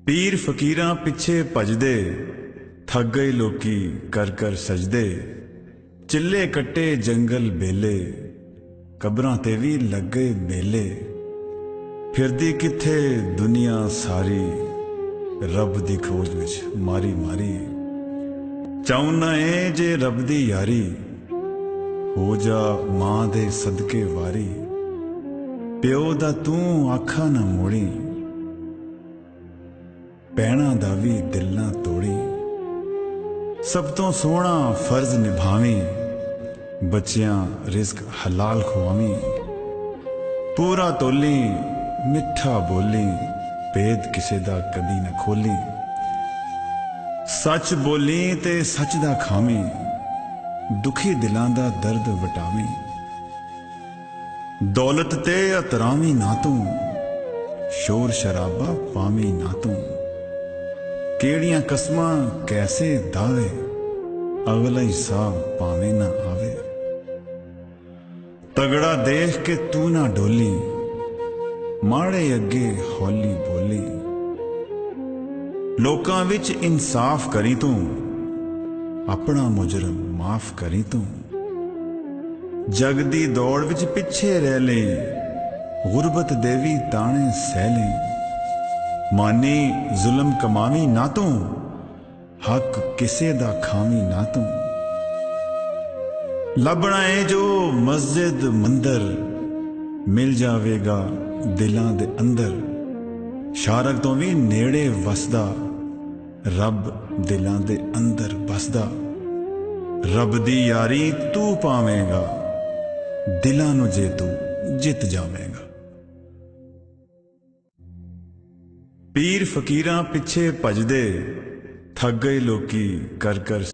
पीर फकीरां पिछे भजदे, थक गए लोकी कर कर सजदे। चिल्ले कट्टे जंगल बेले, कबरां ते भी लग गए मेले। फिरदी किथे दुनिया सारी, रब दी खोज विच मारी मारी। चाहुना ए जे रब दी यारी, हो जा मां दे सदके वारी। प्यो दा तू आखा ना मोड़ी, भैणां दा भी दिल ना तोड़ी। सब तो सोहना फर्ज निभावी, बच्चियां रिस्क हलाल खुआवी। पूरा तोली मिठा बोली, भेद किसे दा कदी न खोली। सच बोली ते सच दा खावी, दुखी दिलां दा दर्द वटावी। दौलत ते अतरावी ना तू, शोर शराबा पावी ना तू। केड़ियां कसमां कैसे दावे, अगला हिसाब पावे ना आवे। तगड़ा देख के तू ना डोली, माड़े अगे हौली बोली। लोकां विच इंसाफ करी तू, अपना मुजरम माफ करी तू। जग दी दौड़ विच पिछे रह ले, गुरबत देवी ताने सह ले। मानी जुल्म कमावी ना तू, हक किसे दा खावी ना तू। लभना है जो मस्जिद मंदिर, मिल जावेगा दिलां दे अंदर। शारक तो भी नेड़े वसदा, रब दिलां दे अंदर बसदा। रब दी यारी तू पावेगा, दिलां नू जे तू जित जावेगा। पीर फकीरां पिछे भजदे, थक गए लोकी कर कर